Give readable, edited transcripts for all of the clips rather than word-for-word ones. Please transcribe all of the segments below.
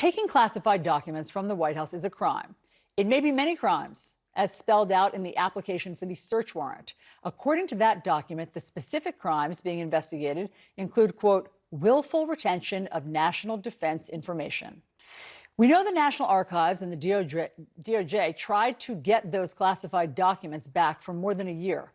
taking classified documents from the White House is a crime. It may be many crimes, as spelled out in the application for the search warrant. According to that document, the specific crimes being investigated include, quote, willful retention of national defense information. We know the National Archives and the DOJ tried to get those classified documents back for more than a year.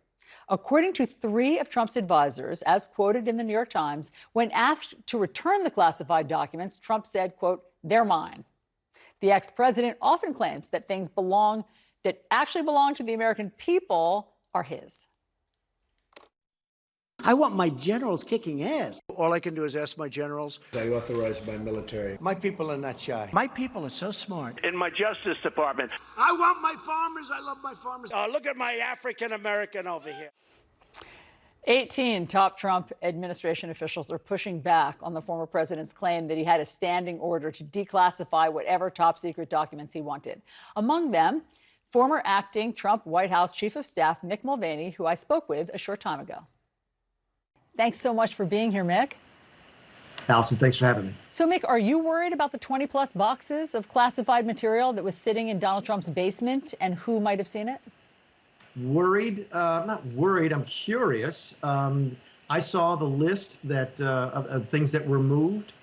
According to 3 of Trump's advisors, as quoted in the New York Times, when asked to return the classified documents, Trump said, quote, they're mine. The ex-president often claims that things that actually belong to the American people are his. I want my generals kicking ass. All I can do is ask my generals. I authorize my military. My people are not shy. My people are so smart. In my Justice Department. I want my farmers. I love my farmers. Look at my African American over here. 18 top Trump administration officials are pushing back on the former president's claim that he had a standing order to declassify whatever top secret documents he wanted. Among them, former acting Trump White House Chief of Staff Mick Mulvaney, who I spoke with a short time ago. Thanks so much for being here, Mick. Allison, thanks for having me. So, Mick, are you worried about the 20-plus boxes of classified material that was sitting in Donald Trump's basement and who might have seen it? Worried? I'm not worried. I'm curious. I saw the list of things that were moved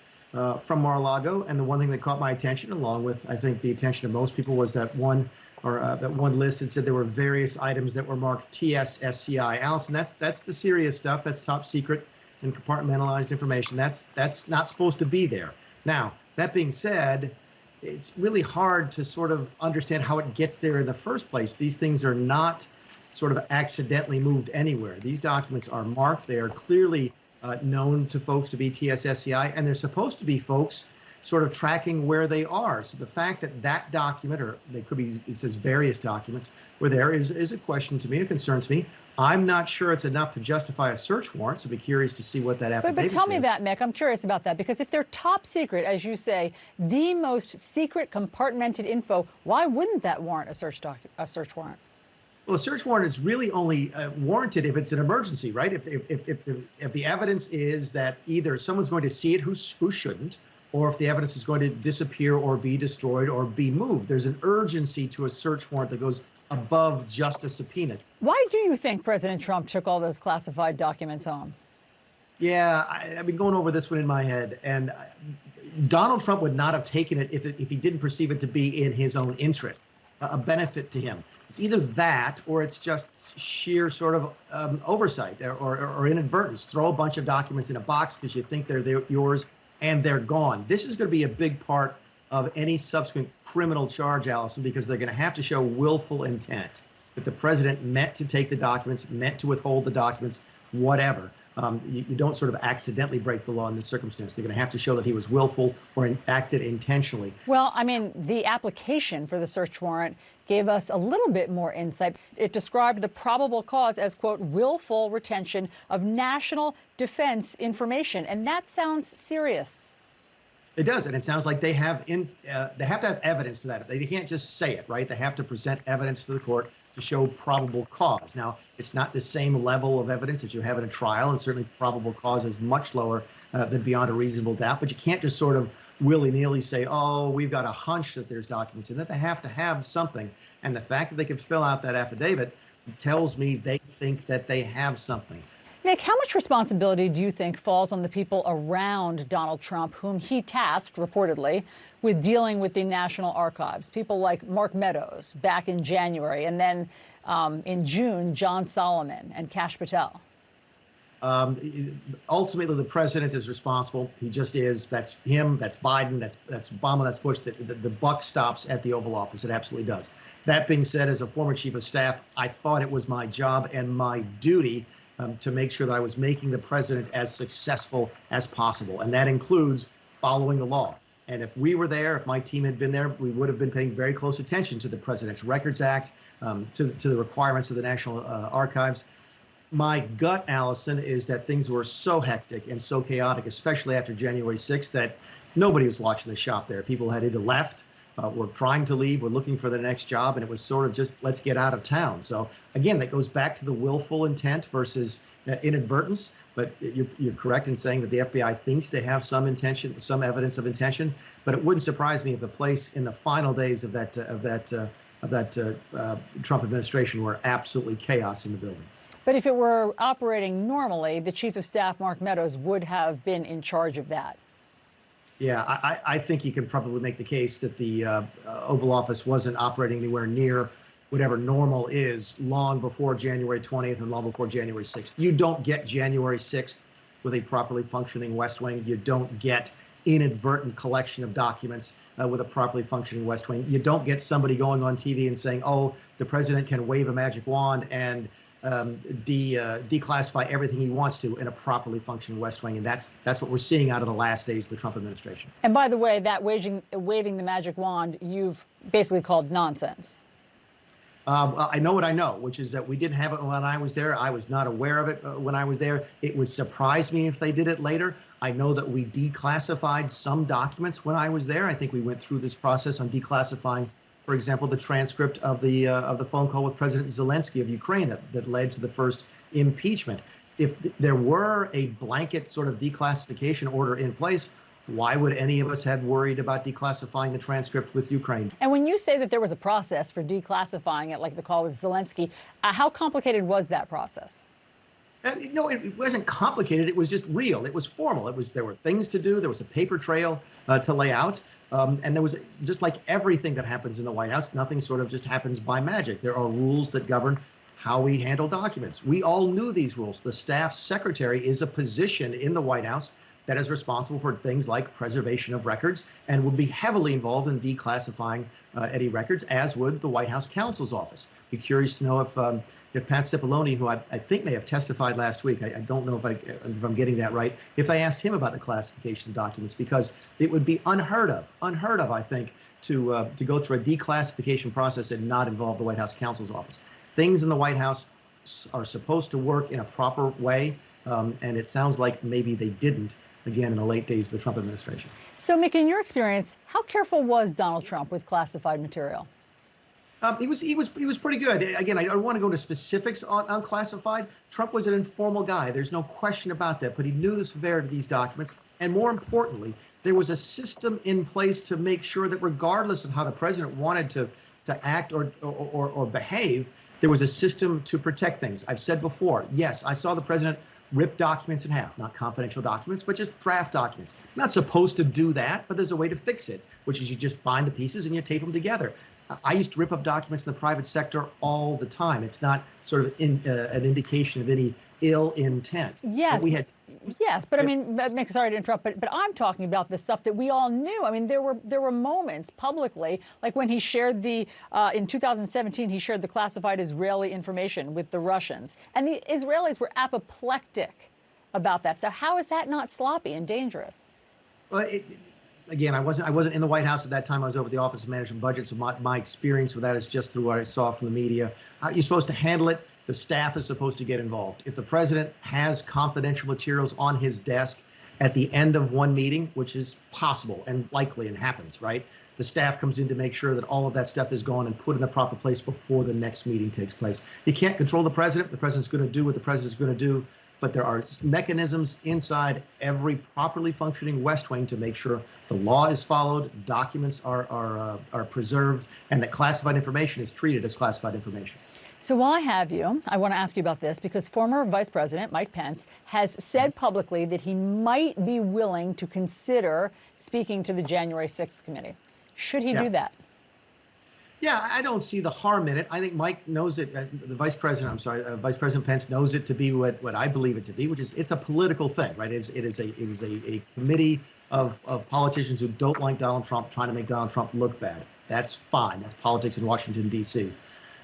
from Mar-a-Lago, and the one thing that caught my attention, along with, I think, the attention of most people, was that one list that said there were various items that were marked TSSCI. Allison, that's the serious stuff. That's top secret and compartmentalized information. That's not supposed to be there. Now, that being said, it's really hard to sort of understand how it gets there in the first place. These things are not sort of accidentally moved anywhere. These documents are marked. They are clearly known to folks to be TSSCI, and they're supposed to be folks sort of tracking where they are. So the fact that that document, or they could be, it says various documents, were there is a question to me, a concern to me. I'm not sure it's enough to justify a search warrant, so I'd be curious to see what that affidavit says. But tell me that, Mick. I'm curious about that, because if they're top secret, as you say, the most secret compartmented info, why wouldn't that warrant a search warrant? Well, a search warrant is really only warranted if it's an emergency, right? If the evidence is that either someone's going to see it who shouldn't, or if the evidence is going to disappear or be destroyed or be moved. There's an urgency to a search warrant that goes above just a subpoena. Why do you think President Trump took all those classified documents home? Yeah, I've been going over this one in my head, and Donald Trump would not have taken it if he didn't perceive it to be in his own interest, a benefit to him. It's either that or it's just sheer sort of oversight or inadvertence. Throw a bunch of documents in a box because you think they're yours, and they're gone. This is going to be a big part of any subsequent criminal charge, Allison, because they're going to have to show willful intent, that the president meant to take the documents, meant to withhold the documents, whatever. You don't sort of accidentally break the law in this circumstance. They're going to have to show that he was willful or acted intentionally. Well, I mean, the application for the search warrant gave us a little bit more insight. It described the probable cause as, quote, willful retention of national defense information. And that sounds serious. It does, and it sounds like they have to have evidence to that. They can't just say it, right? They have to present evidence to the court to show probable cause. Now, it's not the same level of evidence that you have in a trial, and certainly probable cause is much lower than beyond a reasonable doubt. But you can't just sort of willy-nilly say, oh, we've got a hunch that there's documents in that. They have to have something. And the fact that they could fill out that affidavit tells me they think that they have something. Mick, how much responsibility do you think falls on the people around Donald Trump, whom he tasked, reportedly, with dealing with the National Archives? People like Mark Meadows back in January, and then in June, John Solomon and Kash Patel. Ultimately, the president is responsible. He just is. That's him. That's Biden. That's Obama. That's Bush. The buck stops at the Oval Office. It absolutely does. That being said, as a former chief of staff, I thought it was my job and my duty to make sure that I was making the president as successful as possible. And that includes following the law. And if we were there, if my team had been there, we would have been paying very close attention to the Presidential Records Act, to the requirements of the National Archives. My gut, Allison, is that things were so hectic and so chaotic, especially after January 6th, that nobody was watching the shop there. People had either left, were trying to leave, were looking for the next job, and it was sort of just, let's get out of town. So again, that goes back to the willful intent versus inadvertence, but you're correct in saying that the FBI thinks they have some intention, some evidence of intention. But it wouldn't surprise me if the place in the final days of that Trump administration were absolutely chaos in the building. But if it were operating normally, the Chief of Staff, Mark Meadows, would have been in charge of that. Yeah, I think you can probably make the case that the Oval Office wasn't operating anywhere near whatever normal is long before January 20th and long before January 6th. You don't get January 6th with a properly functioning West Wing. You don't get inadvertent collection of documents with a properly functioning West Wing. You don't get somebody going on TV and saying, oh, the president can wave a magic wand and declassify everything he wants to in a properly functioning West Wing. And that's what we're seeing out of the last days of the Trump administration. And by the way, that waving the magic wand, you've basically called nonsense. Well, I know what I know, which is that we didn't have it when I was there. I was not aware of it when I was there. It would surprise me if they did it later. I know that we declassified some documents when I was there. I think we went through this process on declassifying, for example, the transcript of the phone call with President Zelensky of Ukraine that led to the first impeachment. If there were a blanket sort of declassification order in place, why would any of us have worried about declassifying the transcript with Ukraine? And when you say that there was a process for declassifying it, like the call with Zelensky, how complicated was that process? No, it wasn't complicated. It was just real. It was formal. There were things to do. There was a paper trail to lay out. And there was, just like everything that happens in the White House, nothing sort of just happens by magic. There are rules that govern how we handle documents. We all knew these rules. The staff secretary is a position in the White House that is responsible for things like preservation of records and would be heavily involved in declassifying any records, as would the White House counsel's office. Be curious to know if Pat Cipollone, who I think may have testified last week, I don't know if I'm getting that right, if they asked him about the classification of documents, because it would be unheard of, I think, to go through a declassification process and not involve the White House counsel's office. Things in the White House are supposed to work in a proper way, and it sounds like maybe they didn't, again, in the late days of the Trump administration. So, Mick, in your experience, how careful was Donald Trump with classified material? He was pretty good. Again, I don't want to go into specifics on classified. Trump was an informal guy. There's no question about that. But he knew the severity of these documents. And more importantly, there was a system in place to make sure that regardless of how the president wanted to act or behave, there was a system to protect things. I've said before, yes, I saw the president rip documents in half, not confidential documents, but just draft documents. Not supposed to do that, but there's a way to fix it, which is you just bind the pieces and you tape them together. I used to rip up documents in the private sector all the time. It's not sort of an indication of any ill intent. Yes. But I mean, Mick, sorry to interrupt, but I'm talking about the stuff that we all knew. I mean, there were moments publicly, like when he shared in 2017, he shared the classified Israeli information with the Russians, and the Israelis were apoplectic about that. So how is that not sloppy and dangerous? Well, again, I wasn't in the White House at that time. I was over at the Office of Management and Budget, so my experience with that is just through what I saw from the media. How you're supposed to handle it. The staff is supposed to get involved. If the president has confidential materials on his desk at the end of one meeting, which is possible and likely and happens, right? The staff comes in to make sure that all of that stuff is gone and put in the proper place before the next meeting takes place. You can't control the president. The president's going to do what the president's going to do. But there are mechanisms inside every properly functioning West Wing to make sure the law is followed, documents are preserved, and that classified information is treated as classified information. So while I have you, I want to ask you about this because former Vice President Mike Pence has said publicly that he might be willing to consider speaking to the January 6th committee. Should he do that? Yeah, I don't see the harm in it. I think Mike knows it. Vice President Pence knows it to be what I believe it to be, which is it's a political thing, right? It is a committee of politicians who don't like Donald Trump, trying to make Donald Trump look bad. That's fine. That's politics in Washington, D.C.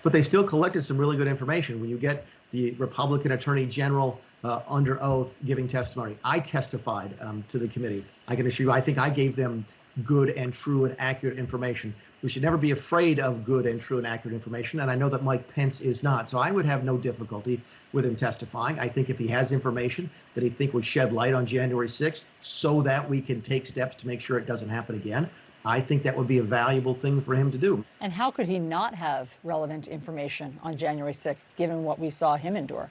But they still collected some really good information. When you get the Republican Attorney General under oath giving testimony, I testified to the committee. I can assure you, I think I gave them good and true and accurate information. We should never be afraid of good and true and accurate information, and I know that Mike Pence is not. So I would have no difficulty with him testifying. I think if he has information that he think would shed light on January 6th so that we can take steps to make sure it doesn't happen again, I think that would be a valuable thing for him to do. And how could he not have relevant information on January 6th, given what we saw him endure?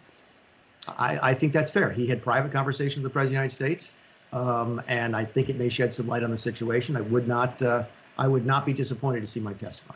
I think that's fair. He had private conversations with the President of the United States, and I think it may shed some light on the situation. I would not be disappointed to see Mike testify.